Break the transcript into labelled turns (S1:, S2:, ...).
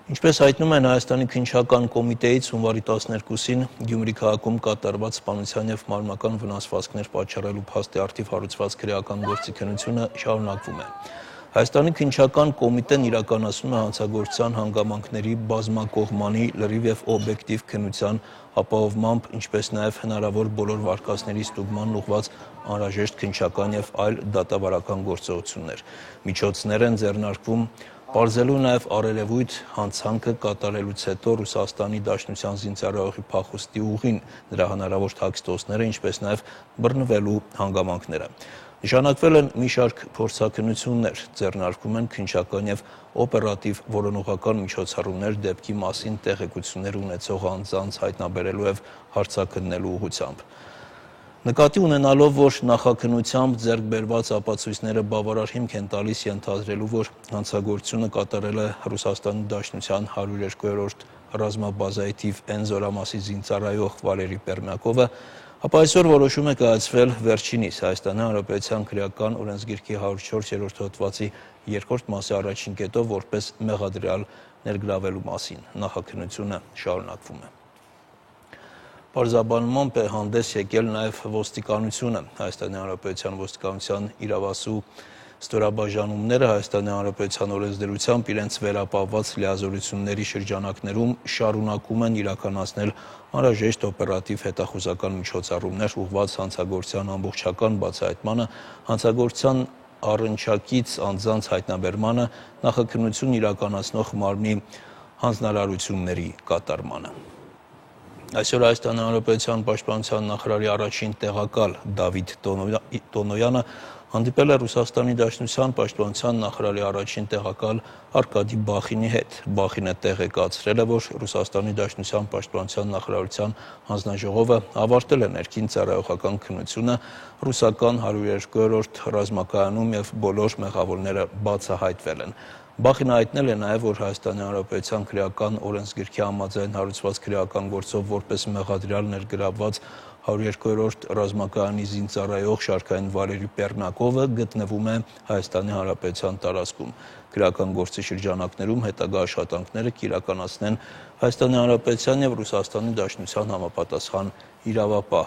S1: Ինչպես հայտնում են Հայաստանի քննչական կոմիտեից հունվարի 12-ին Գյումրի քաղաքում կատարված սպանության և մարմնական վնասվածքներ պատճառելու փաստի առթիվ հարուցված քրեական գործիքնությունը շարունակվում է։ Հայաստանի քննչական կոմիտեն իրականացնում է հանցագործության հանգամանքների բազմակողմանի, լրիվ և օբյեկտիվ քննության ապահովմամբ, ինչպես նաև հնարավոր բոլոր վարկածների ստուգմանն ուղղված անհրաժեշտ քննչական և այլ դատավարական գործողություններ։ Միջոցներ են ձեռնարկվում պարզելու նաև առերևույթ հանցանքը կատարելուց հետո Ռուսաստանի Դաշնության զինծառայողի փախուստի ուղին, նրա հնարավոր թաքստոցները, ինչպես նաև բռնվելու հանգամանքները։ Նշանակվել են մի շարք փորձաքննություններ, ձեռնարկվում են քննչական և օպերատիվ որոնողական միջոցառումներ դեպքի մասին տեղեկություններ ունեցող անձանց հայտնաբերելու և հարցաքննելու ուղղությամբ։ Նկատի ունենալով, որ նախաքննությամբ ձեռք բերված ապացույցները բավարար հիմք են տալիս ենթադրելու, որ հանցագործությունը կատարել է Ռուսաստանի Դաշնության 102-րդ ռազմաբազայի թիվ N զորամասի զինծառայող Վալերի Պերմյակովը, ապա այսօր որոշում է կայացվել վերջինիս Հայաստանի Հանրապետության քրեական օրենսգիրքի 104-րդ հոդվածի 2-րդ մասի առաջին կետով որպես մեղադրյալ ներգրավելու մասին։ Նախաքննությունը շարունակվում է։ Պարզաբանմամբ է հանդես եկել նաև ոստիկանությունը։ Հայաստանի Հանրապետության ոստիկանության իրավասու ստորաբաժանումները Հայաստանի Հանրապետության օրենսդրությամբ իրենց վերապահված լիազորությունների շրջանակներում շարունակում են իրականացնել անհրաժեշտ օպերատիվ հետախուզական միջոցառումներ ուղղված հանցագործության ամբողջական բացահայտմանը, հանցագործության առնչակից անձանց հայտնաբերմանը, նախաքննություն իրականացնող մարմնի հանձնարարությունների կատարմանը։ Այսօր Հայաստանի Հանրապետության պաշտպանության նախարարի առաջին տեղակալ Դավիթ Տոնոյանը հանդիպել է Ռուսաստանի Դաշնության պաշտպանության նախարարի առաջին տեղակալ Արկադի Բախինի հետ։ Բախինը տեղեկացրել է, որ Ռուսաստանի Դաշնության պաշտպանության նախարարության հանձնաժողովը ավարտել է ներքին ծառայողական քննությունը ռուսական 102-րդ ռազմակայանում և բոլոր մեղավորները բացահայտվել են։ Բախինը հայտնել է նաև, որ Հայաստանի Հանրապետության քրեական օրենսգիրքի համաձայն հարուցված քրեական գործով որպես մեղադրյալ ներգրավված 102-րդ ռազմակայանի զինծառայող շարքային Վալերի Պերմյակովը գտնվում է Հայաստանի Հանրապետության տարածքում։ Քրեական գործի շրջանակներում հետագա աշխատանքները կիրականացնեն Հայաստանի Հանրապետության և Ռուսաստանի Դաշնության համապատասխան իրավապահ